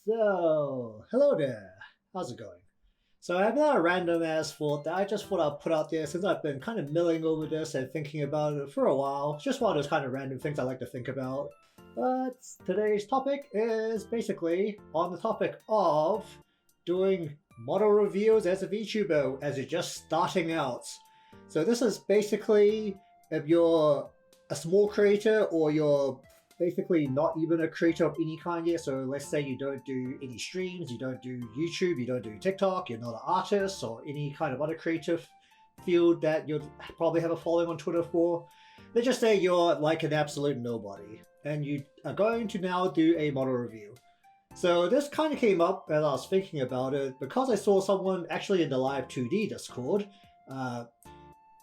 So, hello there. How's it going? So, I have another random ass thought that I just thought I'd put out there since I've been kind of milling over this and thinking about it for a while. Just one of those kind of random things I like to think about. But today's topic is basically on the topic of doing model reviews as a VTuber as you're just starting out. So, this is basically if you're a small creator or you're basically not even a creator of any kind yet. So let's say you don't do any streams, you don't do YouTube, you don't do TikTok, you're not an artist or any kind of other creative field that you'll probably have a following on Twitter for. Let's just say you're like an absolute nobody and you are going to now do a model review. So this kind of came up as I was thinking about it because I saw someone actually in the live 2D Discord.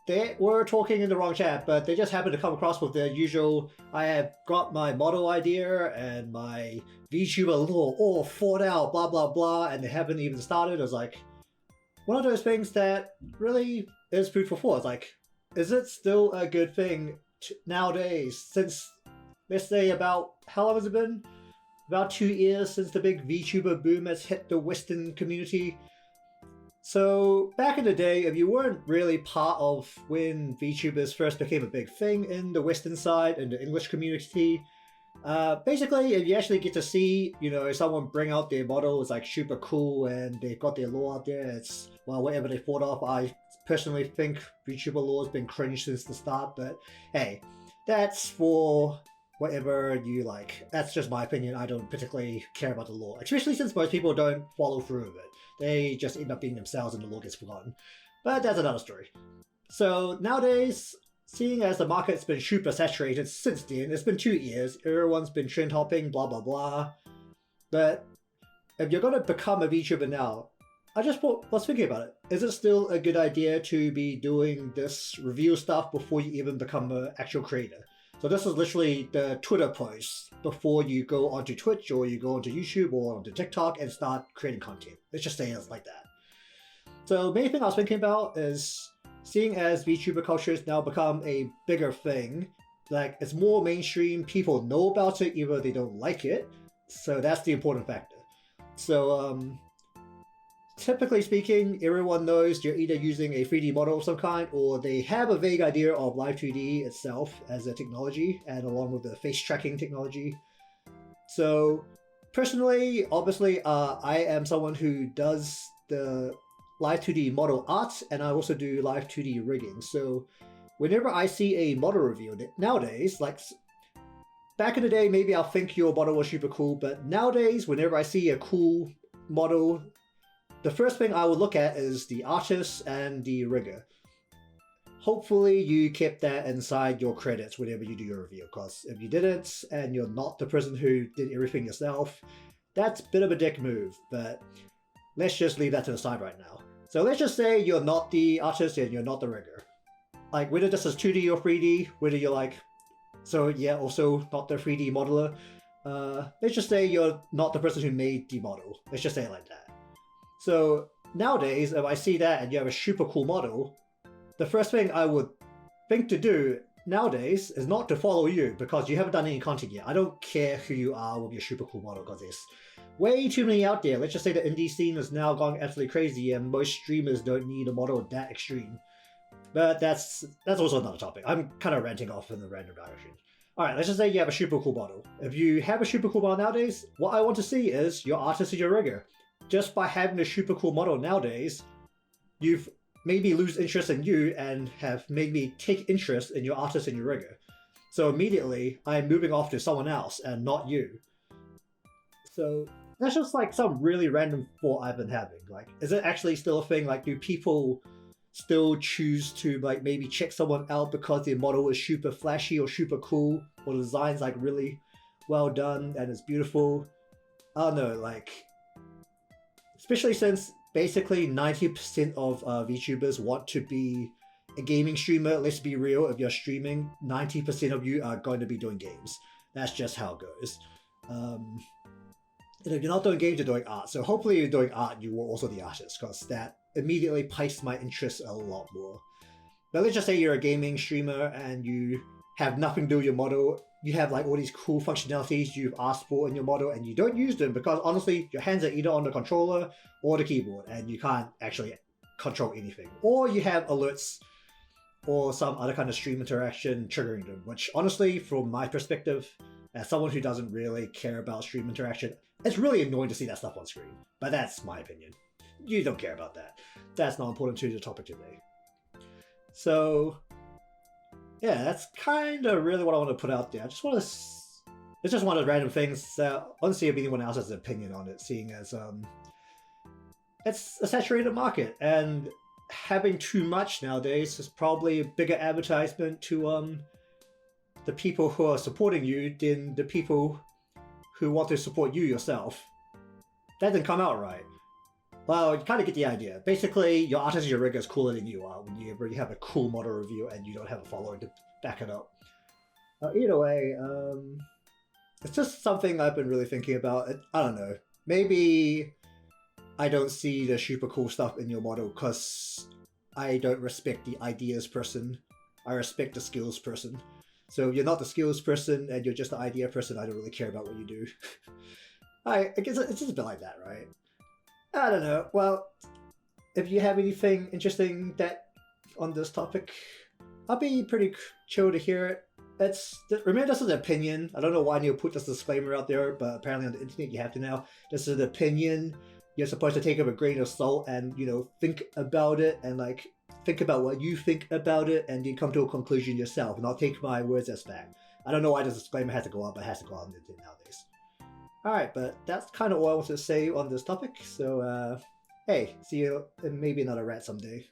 They were talking in the wrong chat, but they just happened to come across with their usual, I have got my model idea and my VTuber little all thought out, blah, blah, blah, and they haven't even started. It was like, one of those things that really is food for thought. It's like, is it still a good thing nowadays since, let's say about, how long has it been? About 2 years since the big VTuber boom has hit the Western community. So, back in the day, if you weren't really part of when VTubers first became a big thing in the Western side, in the English community, basically, if you actually get to see, someone bring out their model, it's like super cool and they've got their lore out there, it's, well, whatever they thought of. I personally think VTuber lore has been cringe since the start, but hey, that's for whatever you like. That's just my opinion. I don't particularly care about the lore, especially since most people don't follow through with it. They just end up being themselves and the lore gets forgotten. But that's another story. So nowadays, seeing as the market's been super saturated since then, it's been 2 years, everyone's been trend hopping, blah blah blah. But if you're gonna become a VTuber now, was thinking about it. Is it still a good idea to be doing this review stuff before you even become an actual creator? So this is literally the Twitter post before you go onto Twitch or you go onto YouTube or onto TikTok and start creating content. Let's just say it's like that. So main thing I was thinking about is seeing as VTuber culture has now become a bigger thing, like it's more mainstream, people know about it even though they don't like it. So that's the important factor. So typically speaking, everyone knows you're either using a 3D model of some kind or they have a vague idea of Live 2D itself as a technology and along with the face tracking technology. So personally, obviously, I am someone who does the Live 2D model art and I also do Live 2D rigging. So whenever I see a model review nowadays, like back in the day, maybe I'll think your model was super cool, but nowadays, whenever I see a cool model, the first thing I would look at is the artist and the rigger. Hopefully you kept that inside your credits whenever you do your review, because if you didn't and you're not the person who did everything yourself, that's a bit of a dick move, but let's just leave that to the side right now. So let's just say you're not the artist and you're not the rigger. Like whether this is 2D or 3D, whether you're like, so yeah, also not the 3D modeler, let's just say you're not the person who made the model. Let's just say it like that. So nowadays, if I see that and you have a super cool model, the first thing I would think to do nowadays is not to follow you because you haven't done any content yet. I don't care who you are with your super cool model because there's way too many out there. Let's just say the indie scene is now going absolutely crazy and most streamers don't need a model that extreme. But that's also another topic. I'm kind of ranting off in the random direction. Alright, let's just say you have a super cool model. If you have a super cool model nowadays, what I want to see is your artist and your rigger. Just by having a super cool model nowadays, you've made me lose interest in you and have made me take interest in your artist and your rigger. So immediately, I'm moving off to someone else and not you. So that's just like some really random thought I've been having. Like, is it actually still a thing? Like, do people still choose to like maybe check someone out because their model is super flashy or super cool or the design's like really well done and it's beautiful? I don't know, like, especially since basically 90% of VTubers want to be a gaming streamer. Let's be real, if you're streaming, 90% of you are going to be doing games. That's just how it goes. And if you're not doing games, you're doing art. So hopefully you're doing art, you were also the artist, because that immediately piques my interest a lot more. But let's just say you're a gaming streamer and you have nothing to do with your model. You have like all these cool functionalities you've asked for in your model, and you don't use them because honestly, your hands are either on the controller or the keyboard, and you can't actually control anything. Or you have alerts or some other kind of stream interaction triggering them, which honestly, from my perspective, as someone who doesn't really care about stream interaction, it's really annoying to see that stuff on screen. But that's my opinion. You don't care about that. That's not important to the topic today. So, yeah, that's kind of really what I want to put out there. I just want to... It's just one of the random things. I want to see if anyone else has an opinion on it, seeing as it's a saturated market, and having too much nowadays is probably a bigger advertisement to the people who are supporting you than the people who want to support you yourself. That didn't come out right. Well, you kind of get the idea. Basically, your artist and your rigger is cooler than you are when you really have a cool model review and you don't have a following to back it up. Either way, it's just something I've been really thinking about. I don't know. Maybe I don't see the super cool stuff in your model because I don't respect the ideas person. I respect the skills person. So if you're not the skills person and you're just the idea person, I don't really care about what you do. I guess it's just a bit like that, right? I don't know. Well, if you have anything interesting on this topic, I'll be pretty chill to hear it. Remember, this is an opinion. I don't know why I need to put this disclaimer out there, but apparently on the internet you have to now. This is an opinion. You're supposed to take it with a grain of salt and, think about it and think about what you think about it and then come to a conclusion yourself. And I'll take my words as fact. I don't know why this disclaimer has to go on, but it has to go on the internet nowadays. Alright, but that's kind of all I want to say on this topic. So, hey, see you in maybe another rat someday.